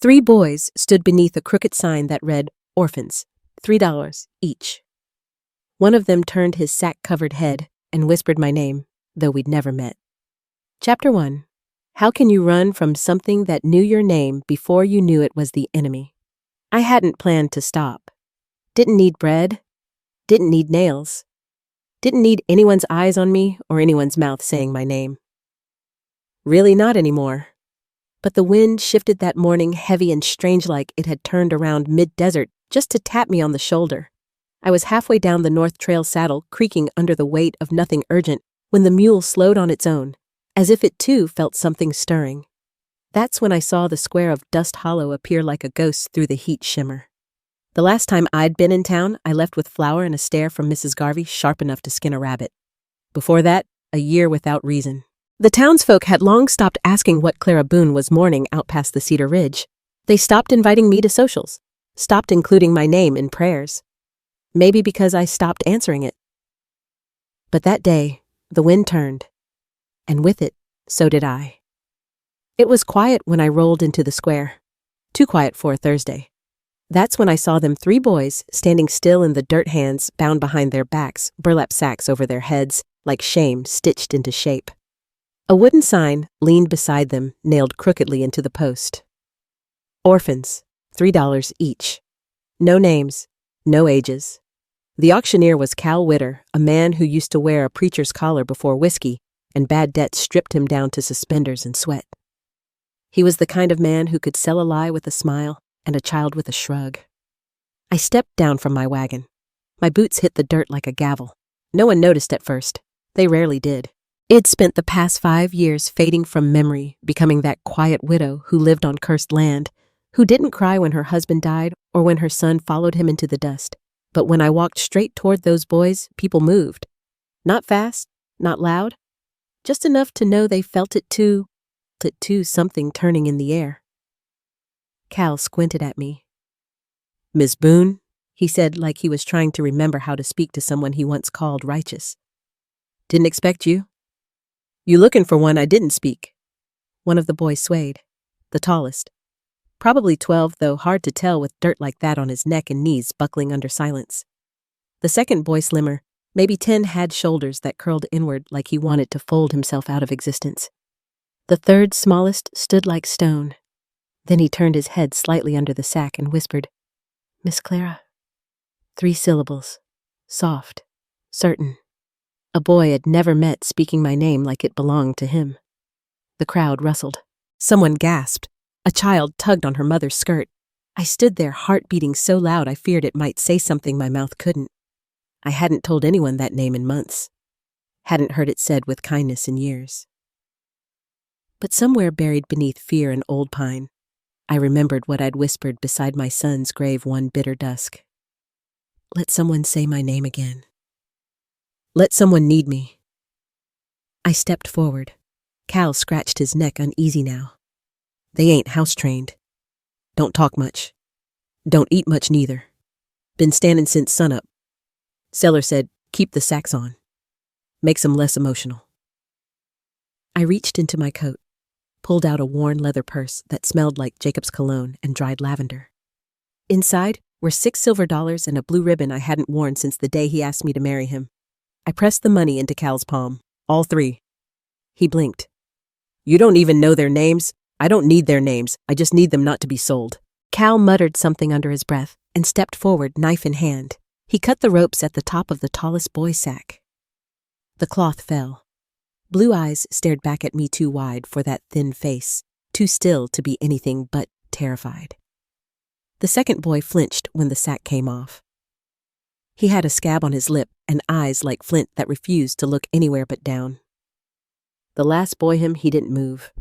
Three boys stood beneath a crooked sign that read, "Orphans, $3 each." One of them turned his sack-covered head and whispered my name, though we'd never met. Chapter 1. How can you run from something that knew your name before you knew it was the enemy? I hadn't planned to stop. Didn't need bread. Didn't need nails. Didn't need anyone's eyes on me or anyone's mouth saying my name. Really not anymore. But the wind shifted that morning heavy and strange, like it had turned around mid-desert just to tap me on the shoulder. I was halfway down the North Trail saddle, creaking under the weight of nothing urgent, when the mule slowed on its own, as if it too felt something stirring. That's when I saw the square of Dust Hollow appear like a ghost through the heat shimmer. The last time I'd been in town, I left with flour and a stare from Mrs. Garvey sharp enough to skin a rabbit. Before that, a year without reason. The townsfolk had long stopped asking what Clara Boone was mourning out past the Cedar Ridge. They stopped inviting me to socials, stopped including my name in prayers. Maybe because I stopped answering it. But that day, the wind turned, and with it, so did I. It was quiet when I rolled into the square. Too quiet for a Thursday. That's when I saw them, three boys, standing still in the dirt, hands bound behind their backs, burlap sacks over their heads, like shame stitched into shape. A wooden sign leaned beside them, nailed crookedly into the post. Orphans, $3 each. No names, no ages. The auctioneer was Cal Witter, a man who used to wear a preacher's collar before whiskey, and bad debt stripped him down to suspenders and sweat. He was the kind of man who could sell a lie with a smile and a child with a shrug. I stepped down from my wagon. My boots hit the dirt like a gavel. No one noticed at first. They rarely did. I'd spent the past 5 years fading from memory, becoming that quiet widow who lived on cursed land, who didn't cry when her husband died or when her son followed him into the dust. But when I walked straight toward those boys, people moved. Not fast, not loud, just enough to know they felt it too, something turning in the air. Cal squinted at me. "Miss Boone," he said, like he was trying to remember how to speak to someone he once called righteous. "Didn't expect you. You looking for one I didn't speak." One of the boys swayed, the tallest. Probably 12, though hard to tell with dirt like that on his neck and knees buckling under silence. The second boy, slimmer, maybe 10, had shoulders that curled inward like he wanted to fold himself out of existence. The third, smallest, stood like stone. Then he turned his head slightly under the sack and whispered, "Miss Clara." 3 syllables, soft, certain. A boy I'd never met speaking my name like it belonged to him. The crowd rustled. Someone gasped. A child tugged on her mother's skirt. I stood there, heart beating so loud I feared it might say something my mouth couldn't. I hadn't told anyone that name in months. Hadn't heard it said with kindness in years. But somewhere buried beneath fear and old pine, I remembered what I'd whispered beside my son's grave one bitter dusk. Let someone say my name again. Let someone need me. I stepped forward. Cal scratched his neck uneasy now. "They ain't house-trained. Don't talk much. Don't eat much neither. Been standing since sunup. Seller said, keep the sacks on. Makes 'em less emotional." I reached into my coat, pulled out a worn leather purse that smelled like Jacob's cologne and dried lavender. Inside were $6 silver and a blue ribbon I hadn't worn since the day he asked me to marry him. I pressed the money into Cal's palm, all 3. He blinked. "You don't even know their names? I don't need their names. I just need them not to be sold." Cal muttered something under his breath and stepped forward, knife in hand. He cut the ropes at the top of the tallest boy's sack. The cloth fell. Blue eyes stared back at me too wide for that thin face, too still to be anything but terrified. The second boy flinched when the sack came off. He had a scab on his lip and eyes like flint that refused to look anywhere but down. The last boy he didn't move.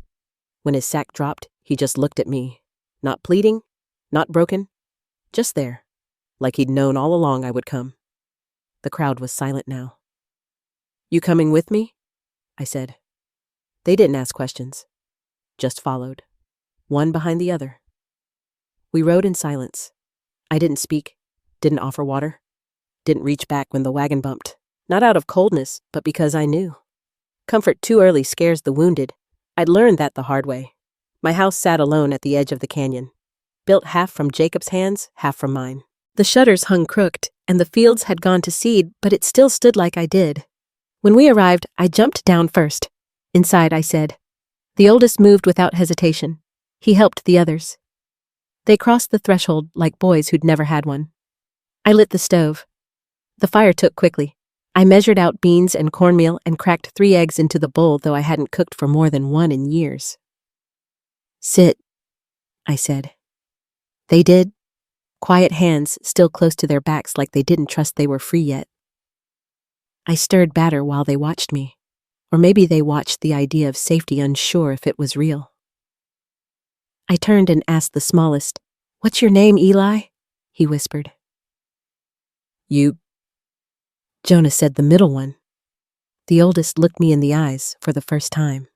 When his sack dropped, he just looked at me, not pleading, not broken, just there, like he'd known all along I would come. The crowd was silent now. "You coming with me?" I said. They didn't ask questions, just followed, one behind the other. We rode in silence. I didn't speak, didn't offer water, didn't reach back when the wagon bumped, not out of coldness, but because I knew. Comfort too early scares the wounded. I'd learned that the hard way. My house sat alone at the edge of the canyon. built half from Jacob's hands, half from mine. The shutters hung crooked, and the fields had gone to seed, but it still stood like I did. When we arrived, I jumped down first. Inside, I said. The oldest moved without hesitation. He helped the others. They crossed the threshold like boys who'd never had one. I lit the stove. The fire took quickly. I measured out beans and cornmeal and cracked 3 eggs into the bowl, though I hadn't cooked for more than 1 in years. Sit, I said. They did. Quiet hands still close to their backs like they didn't trust they were free yet. I stirred batter while they watched me. Or maybe they watched the idea of safety, unsure if it was real. I turned and asked the smallest, "What's your name, Eli?" he whispered. You. Jonah said the middle one. The oldest looked me in the eyes for the first time.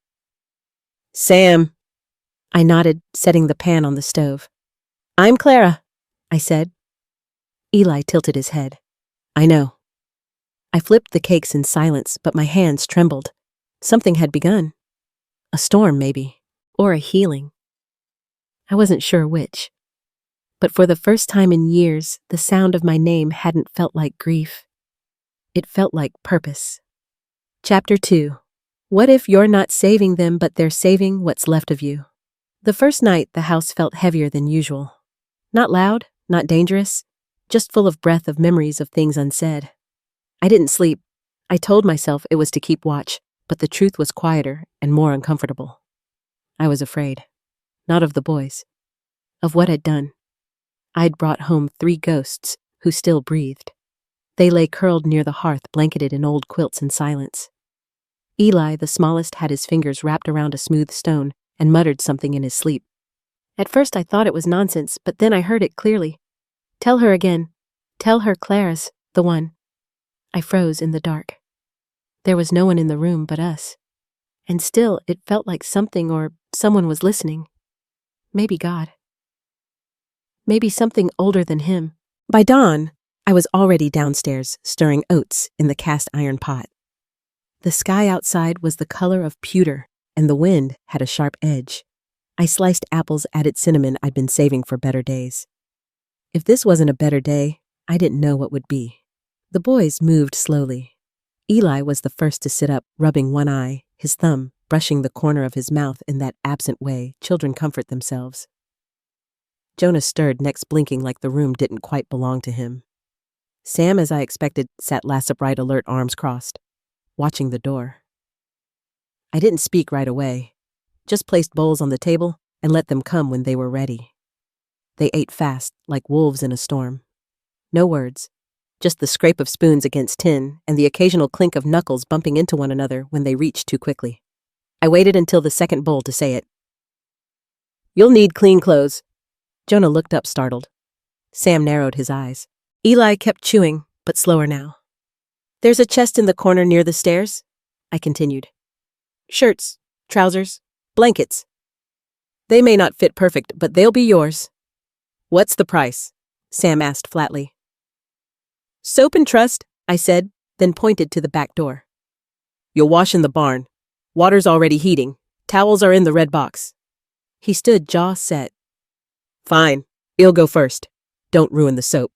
Sam. I nodded, setting the pan on the stove. I'm Clara, I said. Eli tilted his head. I know. I flipped the cakes in silence, but my hands trembled. Something had begun. A storm, maybe, or a healing. I wasn't sure which. But for the first time in years, the sound of my name hadn't felt like grief. It felt like purpose. Chapter 2. What if you're not saving them, but they're saving what's left of you? The first night, the house felt heavier than usual. Not loud, not dangerous, just full of breath of memories of things unsaid. I didn't sleep. I told myself it was to keep watch, but the truth was quieter and more uncomfortable. I was afraid. Not of the boys. Of what I'd done. I'd brought home 3 ghosts who still breathed. They lay curled near the hearth, blanketed in old quilts in silence. Eli, the smallest, had his fingers wrapped around a smooth stone and muttered something in his sleep. At first I thought it was nonsense, but then I heard it clearly. Tell her again. Tell her Clara's the one. I froze in the dark. There was no one in the room but us. And still, it felt like something or someone was listening. Maybe God. Maybe something older than him. By dawn, I was already downstairs, stirring oats in the cast iron pot. The sky outside was the color of pewter, and the wind had a sharp edge. I sliced apples, added cinnamon I'd been saving for better days. If this wasn't a better day, I didn't know what would be. The boys moved slowly. Eli was the first to sit up, rubbing one eye, his thumb brushing the corner of his mouth in that absent way children comfort themselves. Jonah stirred next, blinking like the room didn't quite belong to him. Sam, as I expected, sat last upright, alert, arms crossed, watching the door. I didn't speak right away, just placed bowls on the table and let them come when they were ready. They ate fast, like wolves in a storm. No words, just the scrape of spoons against tin and the occasional clink of knuckles bumping into one another when they reached too quickly. I waited until the second bowl to say it. You'll need clean clothes. Jonah looked up, startled. Sam narrowed his eyes. Eli kept chewing, but slower now. There's a chest in the corner near the stairs, I continued. Shirts, trousers, blankets. They may not fit perfect, but they'll be yours. What's the price? Sam asked flatly. Soap and trust, I said, then pointed to the back door. You'll wash in the barn. Water's already heating. Towels are in the red box. He stood, jaw set. Fine, you'll go first. Don't ruin the soap.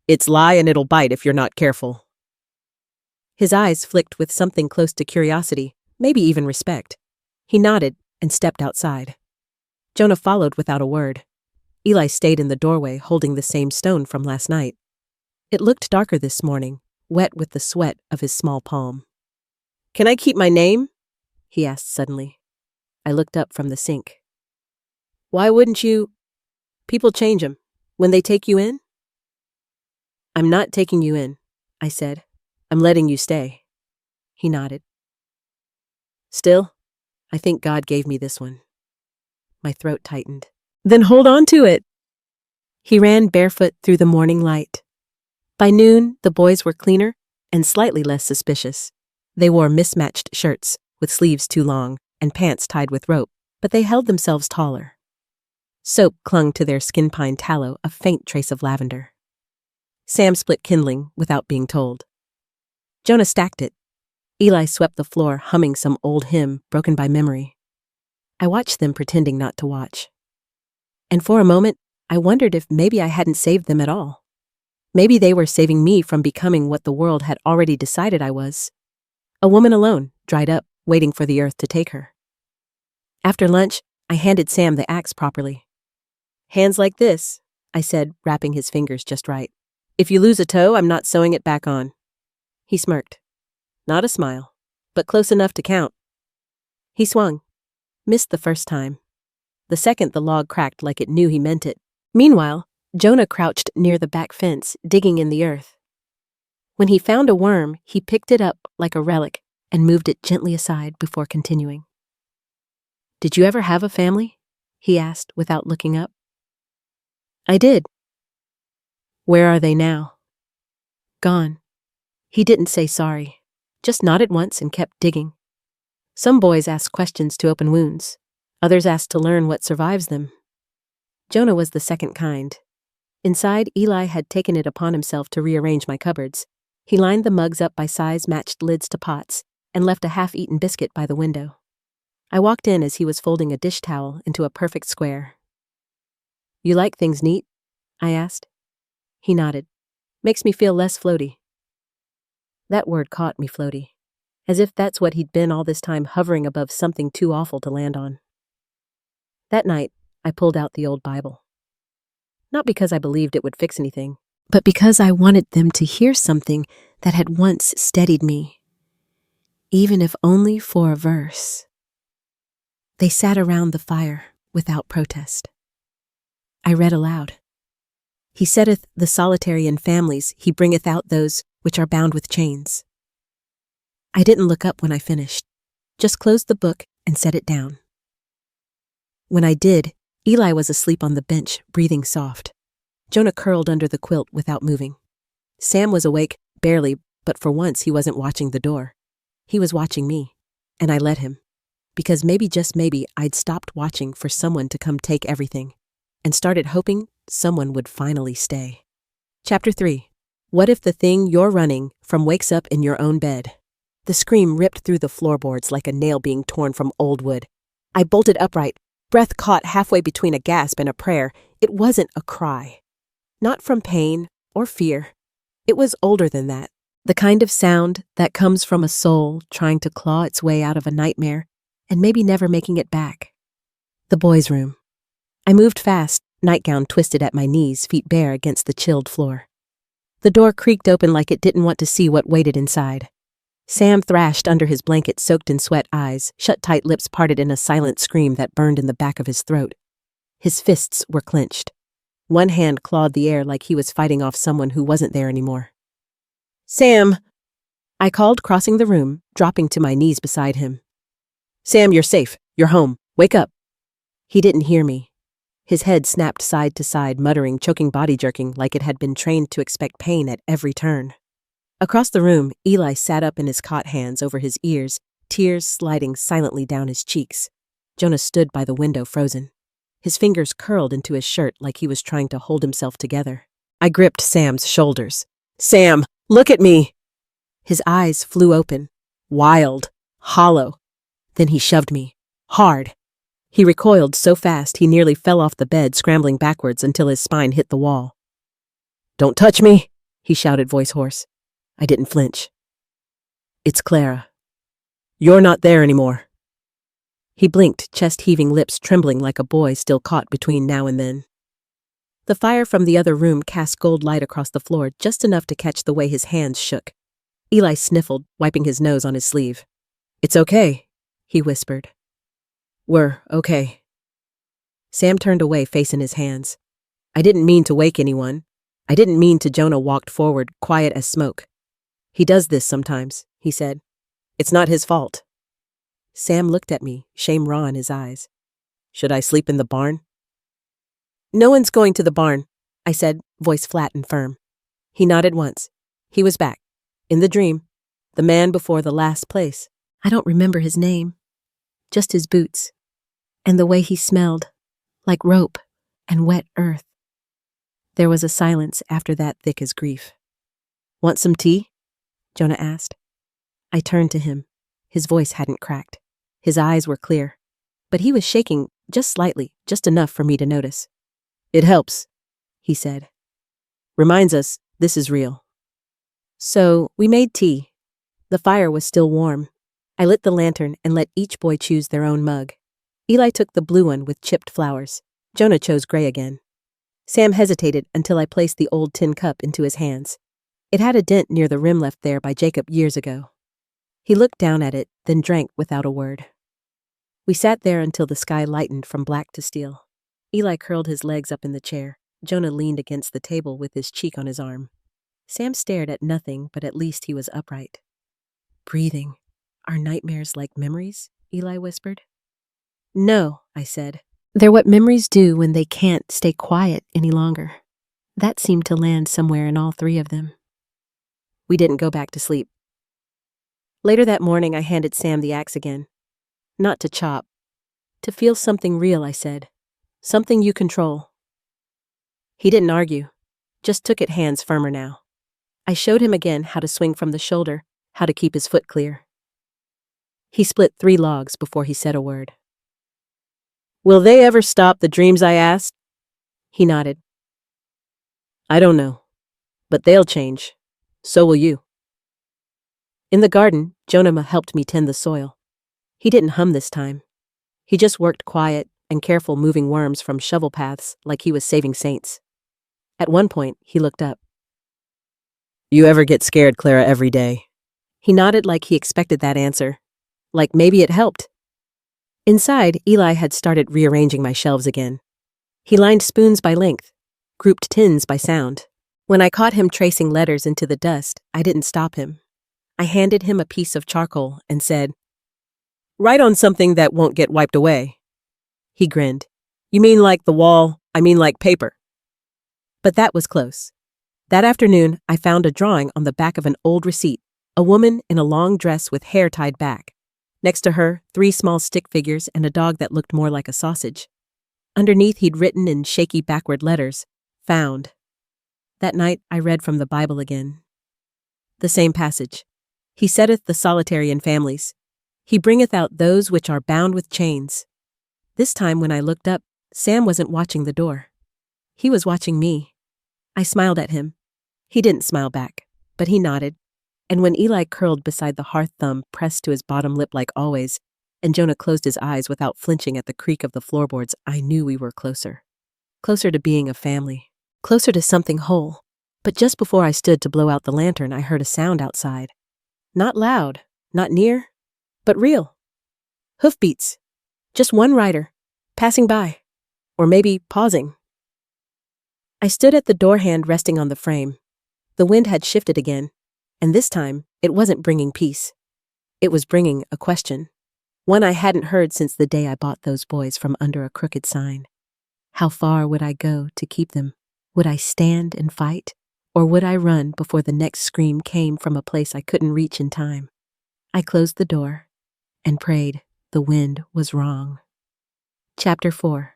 It's lye and it'll bite if you're not careful. His eyes flicked with something close to curiosity, maybe even respect. He nodded and stepped outside. Jonah followed without a word. Eli stayed in the doorway, holding the same stone from last night. It looked darker this morning, wet with the sweat of his small palm. Can I keep my name? He asked suddenly. I looked up from the sink. Why wouldn't you? People change 'em. When they take you in? I'm not taking you in, I said. I'm letting you stay. He nodded. Still, I think God gave me this one. My throat tightened. Then hold on to it. He ran barefoot through the morning light. By noon, the boys were cleaner and slightly less suspicious. They wore mismatched shirts with sleeves too long and pants tied with rope, but they held themselves taller. Soap clung to their skin pine tallow, a faint trace of lavender. Sam split kindling without being told. Jonah stacked it. Eli swept the floor, humming some old hymn broken by memory. I watched them, pretending not to watch. And for a moment, I wondered if maybe I hadn't saved them at all. Maybe they were saving me from becoming what the world had already decided I was. A woman alone, dried up, waiting for the earth to take her. After lunch, I handed Sam the axe properly. "Hands like this," I said, wrapping his fingers just right. "If you lose a toe, I'm not sewing it back on." He smirked. Not a smile, but close enough to count. He swung. Missed the first time. The second, the log cracked like it knew he meant it. Meanwhile, Jonah crouched near the back fence, digging in the earth. When he found a worm, he picked it up like a relic and moved it gently aside before continuing. "Did you ever have a family?" he asked without looking up. "I did." "Where are they now?" "Gone." He didn't say sorry, just nodded once and kept digging. Some boys ask questions to open wounds. Others ask to learn what survives them. Jonah was the second kind. Inside, Eli had taken it upon himself to rearrange my cupboards. He lined the mugs up by size-matched lids to pots and left a half-eaten biscuit by the window. I walked in as he was folding a dish towel into a perfect square. "You like things neat?" I asked. He nodded. "Makes me feel less floaty." That word caught me, floaty, as if that's what he'd been all this time, hovering above something too awful to land on. That night, I pulled out the old Bible. Not because I believed it would fix anything, but because I wanted them to hear something that had once steadied me, even if only for a verse. They sat around the fire without protest. I read aloud. "He setteth the solitary in families, he bringeth out those which are bound with chains." I didn't look up when I finished, just closed the book and set it down. When I did, Eli was asleep on the bench, breathing soft. Jonah curled under the quilt without moving. Sam was awake, barely, but for once he wasn't watching the door. He was watching me, and I let him. Because maybe, just maybe, I'd stopped watching for someone to come take everything, and started hoping someone would finally stay. Chapter 3. What if the thing you're running from wakes up in your own bed? The scream ripped through the floorboards like a nail being torn from old wood. I bolted upright, breath caught halfway between a gasp and a prayer. It wasn't a cry. Not from pain or fear. It was older than that. The kind of sound that comes from a soul trying to claw its way out of a nightmare and maybe never making it back. The boys' room. I moved fast, nightgown twisted at my knees, feet bare against the chilled floor. The door creaked open like it didn't want to see what waited inside. Sam thrashed under his blanket, soaked in sweat, eyes, shut-tight lips parted in a silent scream that burned in the back of his throat. His fists were clenched. One hand clawed the air like he was fighting off someone who wasn't there anymore. "Sam!" I called, crossing the room, dropping to my knees beside him. "Sam, you're safe. You're home. Wake up." He didn't hear me. His head snapped side to side, muttering, choking, body jerking like it had been trained to expect pain at every turn. Across the room, Eli sat up in his cot, hands over his ears, tears sliding silently down his cheeks. Jonah stood by the window, frozen. His fingers curled into his shirt like he was trying to hold himself together. I gripped Sam's shoulders. "Sam, look at me!" His eyes flew open, wild, hollow. Then he shoved me, hard. He recoiled so fast he nearly fell off the bed, scrambling backwards until his spine hit the wall. "Don't touch me," he shouted, voice hoarse. I didn't flinch. "It's Clara. You're not there anymore." He blinked, chest-heaving, lips trembling like a boy still caught between now and then. The fire from the other room cast gold light across the floor, just enough to catch the way his hands shook. Eli sniffled, wiping his nose on his sleeve. "It's okay," he whispered. "We're okay." Sam turned away, face in his hands. "I didn't mean to wake anyone. I didn't mean to." Jonah walked forward, quiet as smoke. "He does this sometimes," he said. "It's not his fault." Sam looked at me, shame raw in his eyes. "Should I sleep in the barn?" "No one's going to the barn," I said, voice flat and firm. He nodded once. He was back. In the dream. The man before the last place. I don't remember his name. Just his boots. And the way he smelled. Like rope and wet earth. There was a silence after that, thick as grief. "Want some tea?" Jonah asked. I turned to him. His voice hadn't cracked. His eyes were clear. But he was shaking, just slightly, just enough for me to notice. It helps, he said. Reminds us this is real. So we made tea. The fire was still warm. I lit the lantern and let each boy choose their own mug. Eli took the blue one with chipped flowers. Jonah chose gray again. Sam hesitated until I placed the old tin cup into his hands. It had a dent near the rim left there by Jacob years ago. He looked down at it, then drank without a word. We sat there until the sky lightened from black to steel. Eli curled his legs up in the chair. Jonah leaned against the table with his cheek on his arm. Sam stared at nothing, but at least he was upright. Breathing. Are nightmares like memories? Eli whispered. No, I said. They're what memories do when they can't stay quiet any longer. That seemed to land somewhere in all three of them. We didn't go back to sleep. Later that morning, I handed Sam the axe again. Not to chop. To feel something real, I said. Something you control. He didn't argue, just took it hands firmer now. I showed him again how to swing from the shoulder, how to keep his foot clear. He split 3 logs before he said a word. Will they ever stop the dreams I asked? He nodded. I don't know, but they'll change. So will you. In the garden, Jonah helped me tend the soil. He didn't hum this time. He just worked quiet and careful, moving worms from shovel paths like he was saving saints. At one point, he looked up. You ever get scared, Clara, every day? He nodded like he expected that answer. Like maybe it helped. Inside, Eli had started rearranging my shelves again. He lined spoons by length, grouped tins by sound. When I caught him tracing letters into the dust, I didn't stop him. I handed him a piece of charcoal and said, Write on something that won't get wiped away. He grinned. You mean like the wall? I mean like paper. But that was close. That afternoon, I found a drawing on the back of an old receipt, a woman in a long dress with hair tied back. Next to her, 3 small stick figures and a dog that looked more like a sausage. Underneath, he'd written in shaky backward letters, Found. That night, I read from the Bible again. The same passage. He setteth the solitary in families. He bringeth out those which are bound with chains. This time when I looked up, Sam wasn't watching the door. He was watching me. I smiled at him. He didn't smile back, but he nodded. And when Eli curled beside the hearth thumb pressed to his bottom lip like always, and Jonah closed his eyes without flinching at the creak of the floorboards, I knew we were closer. Closer to being a family. Closer to something whole. But just before I stood to blow out the lantern, I heard a sound outside. Not loud, not near, but real. Hoofbeats. Just one rider, passing by. Or maybe pausing. I stood at the door hand resting on the frame. The wind had shifted again. And this time, it wasn't bringing peace. It was bringing a question. One I hadn't heard since the day I bought those boys from under a crooked sign. How far would I go to keep them? Would I stand and fight? Or would I run before the next scream came from a place I couldn't reach in time? I closed the door and prayed the wind was wrong. Chapter 4.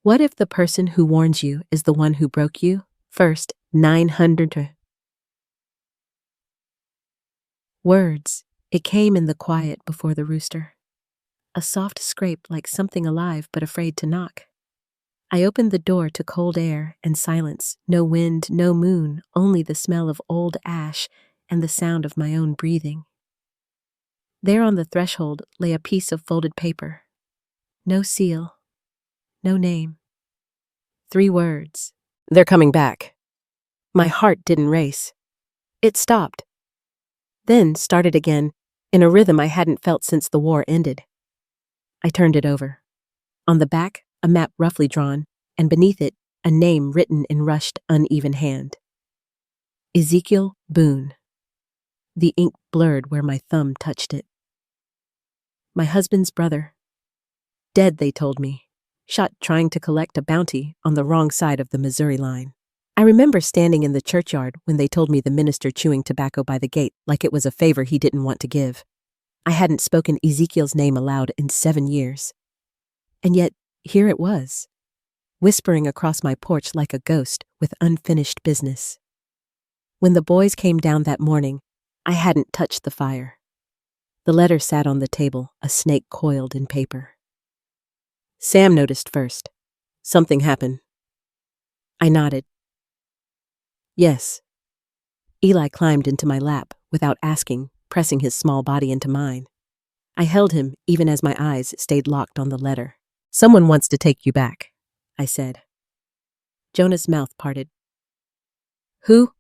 What if the person who warns you is the one who broke you? First, 900 words. It came in the quiet before the rooster. A soft scrape like something alive but afraid to knock. I opened the door to cold air and silence. No wind, no moon, only the smell of old ash and the sound of my own breathing. There on the threshold lay a piece of folded paper. No seal. No name. 3 words. They're coming back. My heart didn't race. It stopped. Then started again, in a rhythm I hadn't felt since the war ended. I turned it over. On the back, a map roughly drawn, and beneath it, a name written in rushed, uneven hand. Ezekiel Boone. The ink blurred where my thumb touched it. My husband's brother. Dead, they told me. Shot trying to collect a bounty on the wrong side of the Missouri line. I remember standing in the churchyard when they told me the minister chewing tobacco by the gate like it was a favor he didn't want to give. I hadn't spoken Ezekiel's name aloud in 7 years. And yet, here it was, whispering across my porch like a ghost with unfinished business. When the boys came down that morning, I hadn't touched the fire. The letter sat on the table, a snake coiled in paper. Sam noticed first. Something happened. I nodded. Yes. Eli climbed into my lap without asking, pressing his small body into mine. I held him even as my eyes stayed locked on the letter. Someone wants to take you back, I said. Jonah's mouth parted. Who?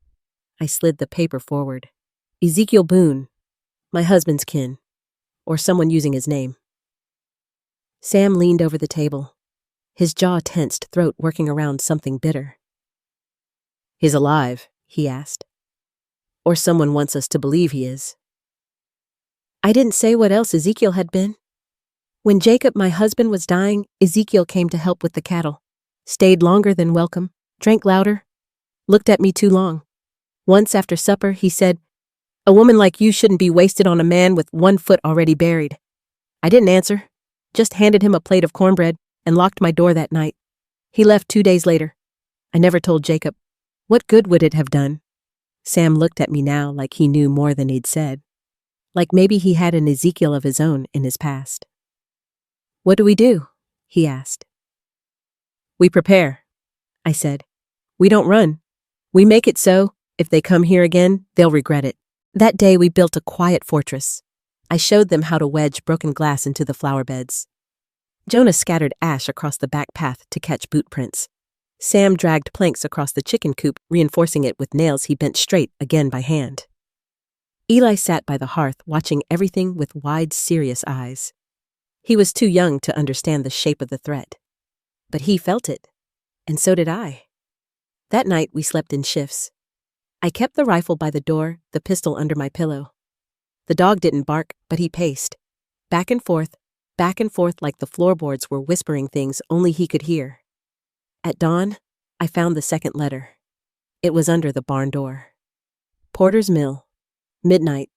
I slid the paper forward. Ezekiel Boone, my husband's kin, or someone using his name. Sam leaned over the table, his jaw tensed, throat working around something bitter. He's alive, he asked. Or someone wants us to believe he is. I didn't say what else Ezekiel had been. When Jacob, my husband, was dying, Ezekiel came to help with the cattle. Stayed longer than welcome, drank louder, looked at me too long. Once after supper, he said, "A woman like you shouldn't be wasted on a man with 1 foot already buried." I didn't answer, just handed him a plate of cornbread and locked my door that night. He left 2 days later. I never told Jacob. What good would it have done? Sam looked at me now like he knew more than he'd said. Like maybe he had an Ezekiel of his own in his past. What do we do? He asked. We prepare, I said. We don't run. We make it so, if they come here again, they'll regret it. That day we built a quiet fortress. I showed them how to wedge broken glass into the flower beds. Jonah scattered ash across the back path to catch boot prints. Sam dragged planks across the chicken coop, reinforcing it with nails he bent straight again by hand. Eli sat by the hearth, watching everything with wide, serious eyes. He was too young to understand the shape of the threat. But he felt it, and so did I. That night we slept in shifts. I kept the rifle by the door, the pistol under my pillow. The dog didn't bark, but he paced, back and forth like the floorboards were whispering things only he could hear. At dawn, I found the second letter. It was under the barn door. Porter's Mill. Midnight.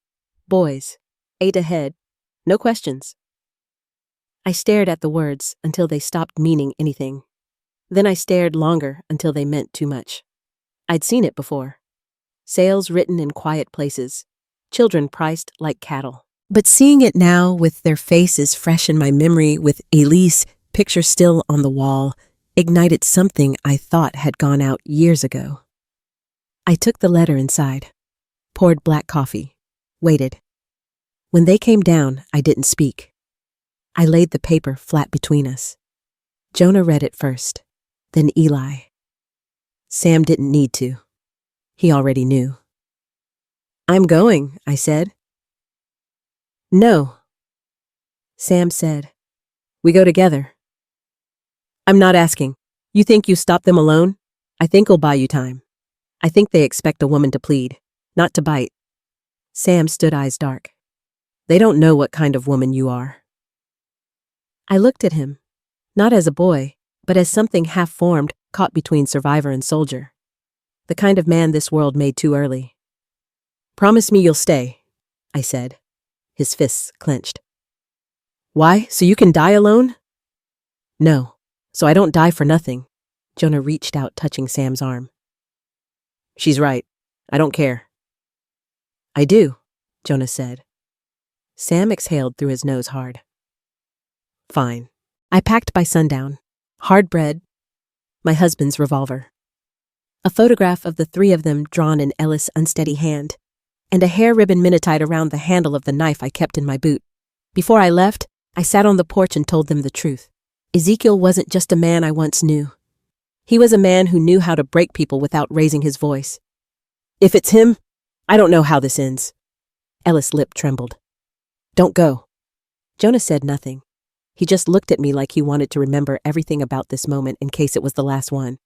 Boys. 8 ahead. No questions. I stared at the words until they stopped meaning anything. Then I stared longer until they meant too much. I'd seen it before. Sales written in quiet places. Children priced like cattle. But seeing it now with their faces fresh in my memory, with Elise, picture still on the wall, ignited something I thought had gone out years ago. I took the letter inside, poured black coffee, waited. When they came down, I didn't speak. I laid the paper flat between us. Jonah read it first, then Eli. Sam didn't need to. He already knew. I'm going, I said. No. Sam said, we go together. I'm not asking. You think you stop them alone? I think I'll buy you time. I think they expect a woman to plead, not to bite. Sam stood eyes dark. They don't know what kind of woman you are. I looked at him, not as a boy, but as something half-formed caught between survivor and soldier. The kind of man this world made too early. Promise me you'll stay, I said. His fists clenched. Why? So you can die alone? No, so I don't die for nothing. Jonah reached out, touching Sam's arm. She's right. I don't care. I do, Jonah said. Sam exhaled through his nose hard. Fine. I packed by sundown. Hard bread. My husband's revolver. A photograph of the 3 of them drawn in Ellis' unsteady hand, and a hair ribbon mini tied around the handle of the knife I kept in my boot. Before I left, I sat on the porch and told them the truth. Ezekiel wasn't just a man I once knew. He was a man who knew how to break people without raising his voice. If it's him, I don't know how this ends. Ellis' lip trembled. Don't go. Jonah said nothing. He just looked at me like he wanted to remember everything about this moment in case it was the last one.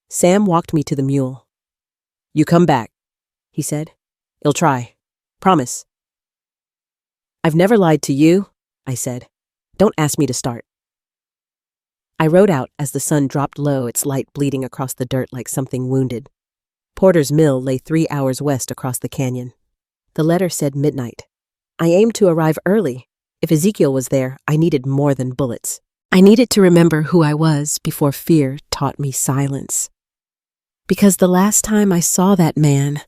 Sam walked me to the mule. You come back, he said. He'll try. Promise. I've never lied to you, I said. Don't ask me to start. I rode out as the sun dropped low, its light bleeding across the dirt like something wounded. Porter's Mill lay 3 hours west across the canyon. The letter said midnight. I aimed to arrive early. If Ezekiel was there, I needed more than bullets. I needed to remember who I was before fear taught me silence. Because the last time I saw that man,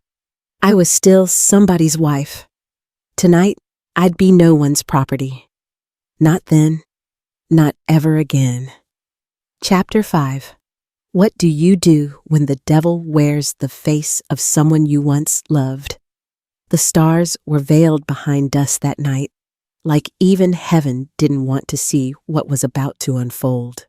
I was still somebody's wife. Tonight, I'd be no one's property. Not then, not ever again. Chapter 5. What do you do when the devil wears the face of someone you once loved? The stars were veiled behind dust that night, like even heaven didn't want to see what was about to unfold.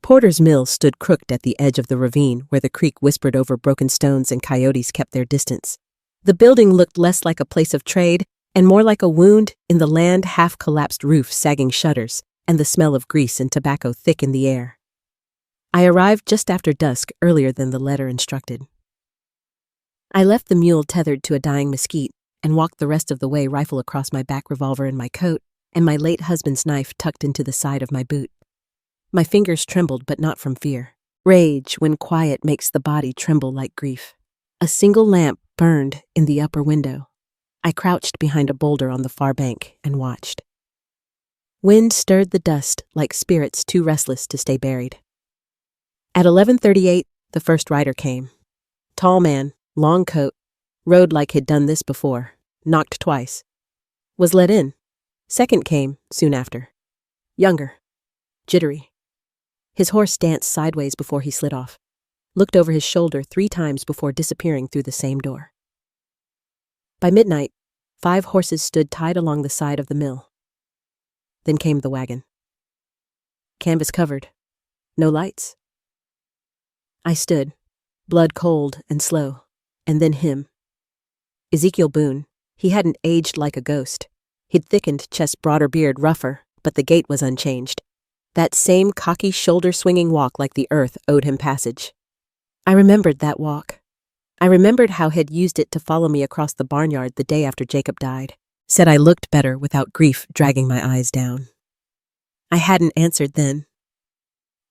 Porter's Mill stood crooked at the edge of the ravine where the creek whispered over broken stones and coyotes kept their distance. The building looked less like a place of trade and more like a wound in the land, half-collapsed roof, sagging shutters, and the smell of grease and tobacco thick in the air. I arrived just after dusk, earlier than the letter instructed. I left the mule tethered to a dying mesquite and walked the rest of the way, rifle across my back, revolver in my coat, and my late husband's knife tucked into the side of my boot. My fingers trembled, but not from fear. Rage, when quiet, makes the body tremble like grief. A single lamp burned in the upper window. I crouched behind a boulder on the far bank and watched. Wind stirred the dust like spirits too restless to stay buried. At 11:38, the first rider came. Tall man, long coat, rode like he'd done this before, knocked twice. Was let in. Second came soon after. Younger. Jittery. His horse danced sideways before he slid off. Looked over his shoulder 3 times before disappearing through the same door. By midnight, 5 horses stood tied along the side of the mill. Then came the wagon. Canvas covered. No lights. I stood, blood cold and slow, and then him. Ezekiel Boone. He hadn't aged like a ghost. He'd thickened, chest broader, beard rougher, but the gait was unchanged. That same cocky, shoulder-swinging walk like the earth owed him passage. I remembered that walk. I remembered how he'd used it to follow me across the barnyard the day after Jacob died. Said I looked better without grief dragging my eyes down. I hadn't answered then.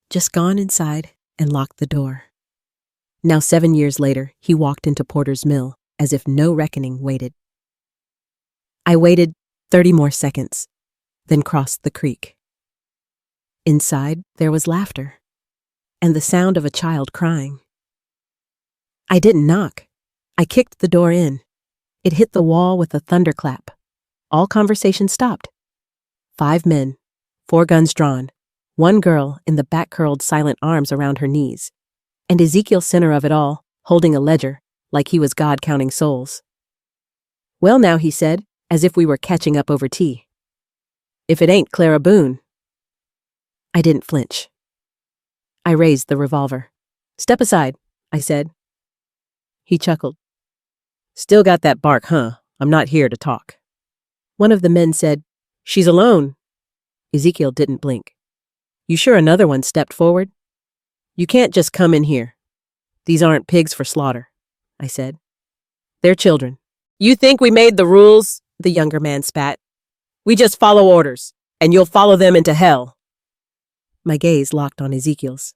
Just gone inside and locked the door. Now 7 years later, he walked into Porter's Mill as if no reckoning waited. I waited 30 more seconds, then crossed the creek. Inside, there was laughter, and the sound of a child crying. I didn't knock. I kicked the door in. It hit the wall with a thunderclap. All conversation stopped. 5 men, 4 guns drawn, 1 girl in the back-curled silent arms around her knees, and Ezekiel, center of it all, holding a ledger, like he was God counting souls. Well now, he said, as if we were catching up over tea. If it ain't Clara Boone. I didn't flinch. I raised the revolver. Step aside, I said. He chuckled. Still got that bark, huh? I'm not here to talk. One of the men said, She's alone. Ezekiel didn't blink. You sure another one stepped forward? You can't just come in here. These aren't pigs for slaughter, I said. They're children. You think we made the rules? The younger man spat. We just follow orders, and you'll follow them into hell. My gaze locked on Ezekiel's.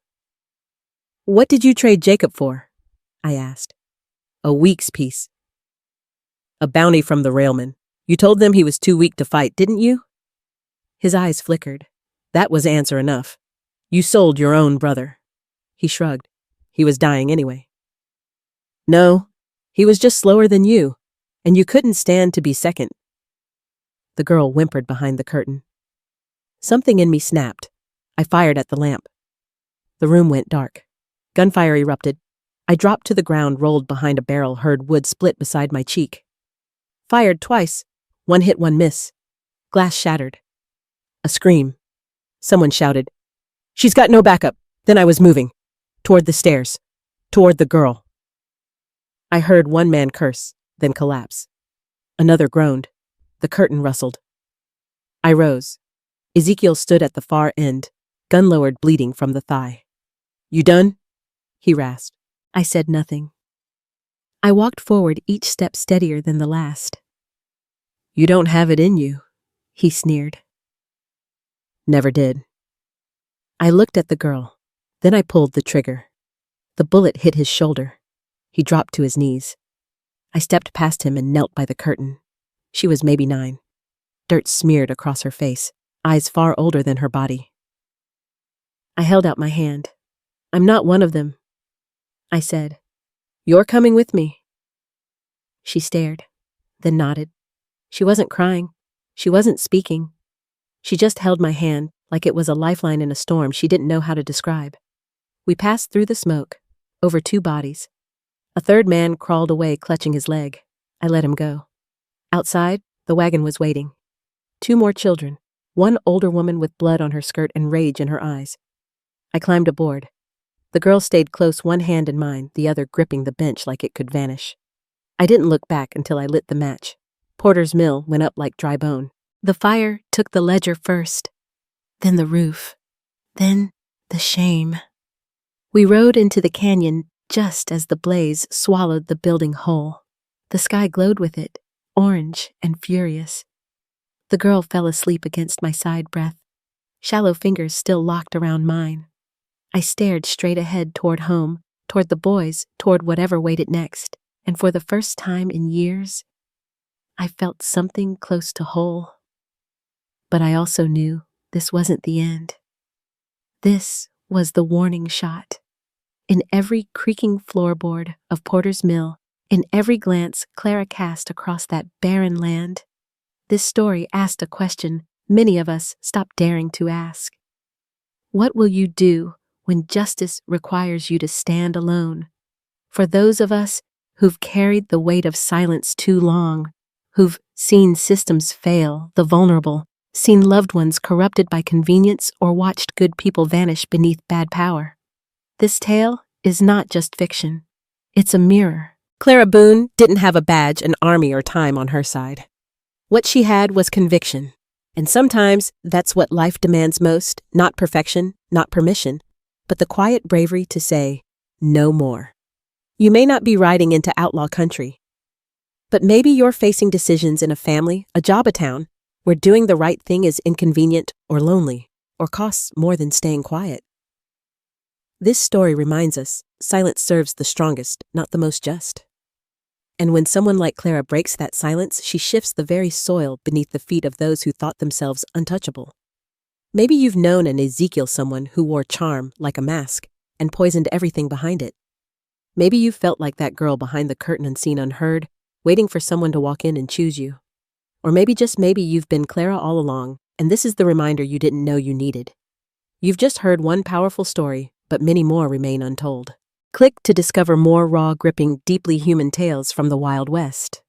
What did you trade Jacob for? I asked. A week's peace. A bounty from the railman. You told them he was too weak to fight, didn't you? His eyes flickered. That was answer enough. You sold your own brother. He shrugged. He was dying anyway. No, he was just slower than you, and you couldn't stand to be second. The girl whimpered behind the curtain. Something in me snapped. I fired at the lamp. The room went dark. Gunfire erupted. I dropped to the ground, rolled behind a barrel, heard wood split beside my cheek. Fired twice. 1 hit, 1 miss. Glass shattered. A scream. Someone shouted, She's got no backup. Then I was moving. Toward the stairs. Toward the girl. I heard 1 man curse, then collapse. Another groaned. The curtain rustled. I rose. Ezekiel stood at the far end, gun lowered, bleeding from the thigh. You done? He rasped. I said nothing. I walked forward, each step steadier than the last. You don't have it in you, he sneered. Never did. I looked at the girl. Then I pulled the trigger. The bullet hit his shoulder. He dropped to his knees. I stepped past him and knelt by the curtain. She was maybe 9. Dirt smeared across her face, eyes far older than her body. I held out my hand. I'm not one of them, I said. You're coming with me. She stared, then nodded. She wasn't crying. She wasn't speaking. She just held my hand like it was a lifeline in a storm she didn't know how to describe. We passed through the smoke, over 2 bodies. A third man crawled away clutching his leg. I let him go. Outside, the wagon was waiting. 2 more children, one older woman with blood on her skirt and rage in her eyes. I climbed aboard. The girl stayed close, one hand in mine, the other gripping the bench like it could vanish. I didn't look back until I lit the match. Porter's mill went up like dry bone. The fire took the ledger first, then the roof, then the shame. We rode into the canyon just as the blaze swallowed the building whole. The sky glowed with it, orange and furious. The girl fell asleep against my side breath, shallow fingers still locked around mine. I stared straight ahead toward home, toward the boys, toward whatever waited next, and for the first time in years, I felt something close to whole. But I also knew this wasn't the end. This was the warning shot. In every creaking floorboard of Porter's mill, in every glance Clara cast across that barren land, this story asked a question many of us stopped daring to ask. What will you do when justice requires you to stand alone? For those of us who've carried the weight of silence too long, who've seen systems fail the vulnerable, seen loved ones corrupted by convenience, or watched good people vanish beneath bad power. This tale is not just fiction. It's a mirror. Clara Boone didn't have a badge, an army, or time on her side. What she had was conviction. And sometimes that's what life demands most, not perfection, not permission, but the quiet bravery to say, no more. You may not be riding into outlaw country, but maybe you're facing decisions in a family, a job, a town, where doing the right thing is inconvenient or lonely, or costs more than staying quiet. This story reminds us, silence serves the strongest, not the most just. And when someone like Clara breaks that silence, she shifts the very soil beneath the feet of those who thought themselves untouchable. Maybe you've known an Ezekiel, someone who wore charm like a mask and poisoned everything behind it. Maybe you felt like that girl behind the curtain, unseen, unheard, waiting for someone to walk in and choose you. Or maybe, just maybe, you've been Clara all along, and this is the reminder you didn't know you needed. You've just heard one powerful story, but many more remain untold. Click to discover more raw, gripping, deeply human tales from the Wild West.